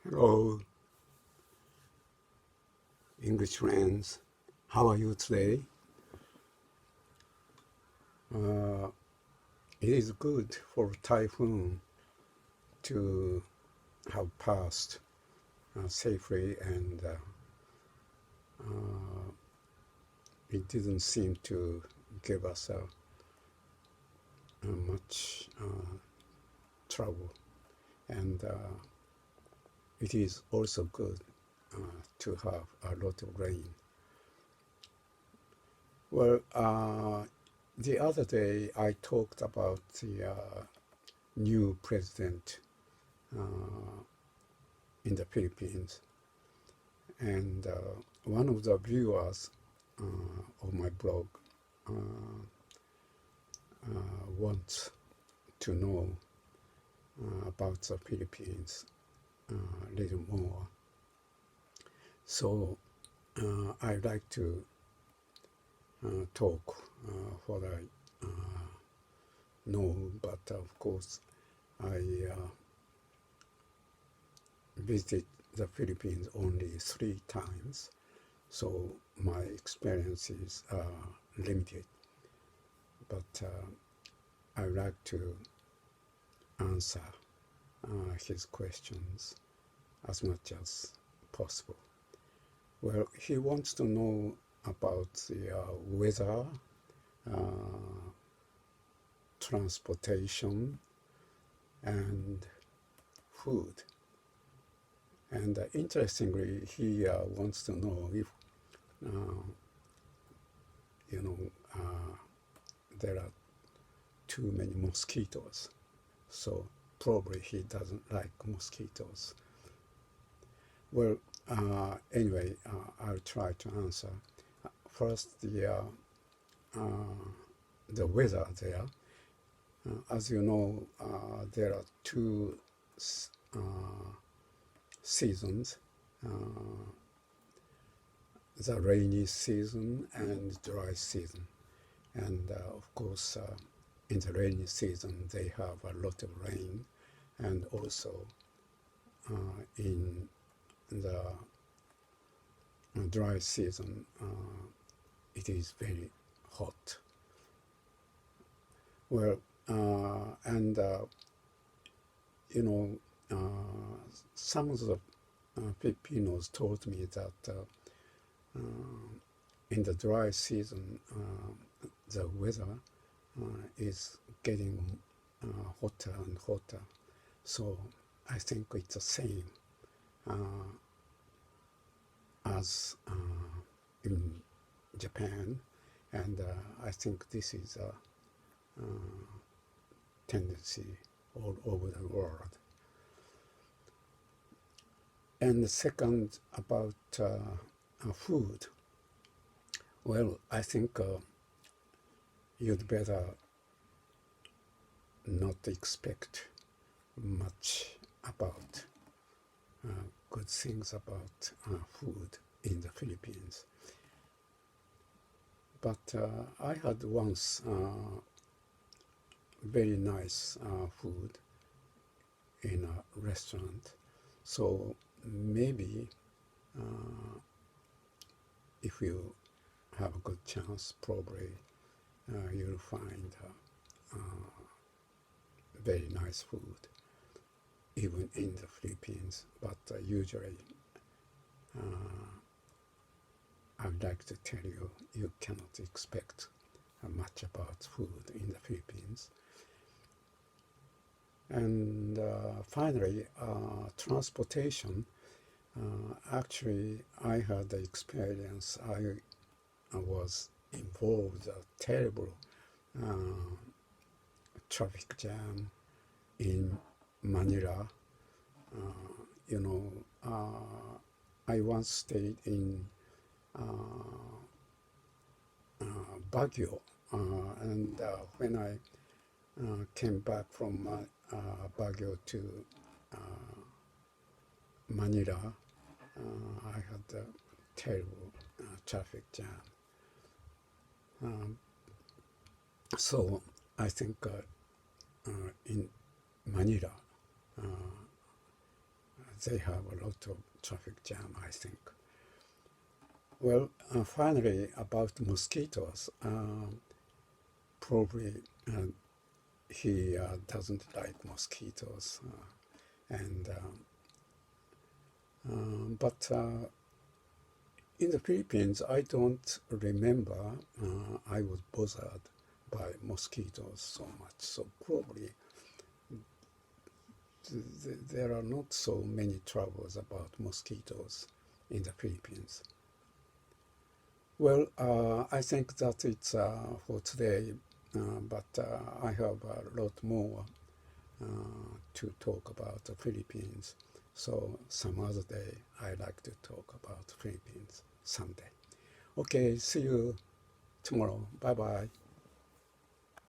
Hello, English friends. How are you today? Uh, it is good for typhoon to have passed safely, and it didn't seem to give us much trouble. And it is also good to have a lot of rain. Well, the other day I talked about the new president in the Philippines, and one of the viewers of my blog wants to know about the Philippines a little more. So I'd like to talk what I know, but of course I visited the Philippines only 3 times, so my experiences are limited. But I would like to answer his questions as much as possible. Well, he wants to know about the weather, transportation, and food. And interestingly, he wants to know if, there are too many mosquitoes. So probably he doesn't like mosquitoes. Well, anyway, I'll try to answer. First, the weather there. As you know, there are 2 seasons, the rainy season and dry season. And of course, in the rainy season, they have a lot of rain, and also in the dry season, it is very hot. Well, and some of the Filipinos told me that in the dry season, the weather is getting hotter and hotter. So I think it's the same as in Japan, and I think this is a tendency all over the world. And the second, about food. Well, I think you'd better not expect much about good things about food in the Philippines. But I had once very nice food in a restaurant. So maybe if you have a good chance, probably you'll find very nice food even in the Philippines. But usually I'd like to tell you, you cannot expect much about food in the Philippines. And finally, transportation. Actually, I had the experience. I was involved in a terrible traffic jam in Manila. I once stayed in Baguio, and when I came back from Baguio to Manila, I had a terrible traffic jam. So I think in Manila, they have a lot of traffic jam, I think. Well, finally, about mosquitoes, probably he doesn't like mosquitoes, but in the Philippines, I don't remember I was bothered by mosquitoes so much. So probably there are not so many troubles about mosquitoes in the Philippines. Well, I think that it's for today, but I have a lot more to talk about the Philippines. So some other day I like to talk about Philippines someday. Okay, see you tomorrow. Bye bye.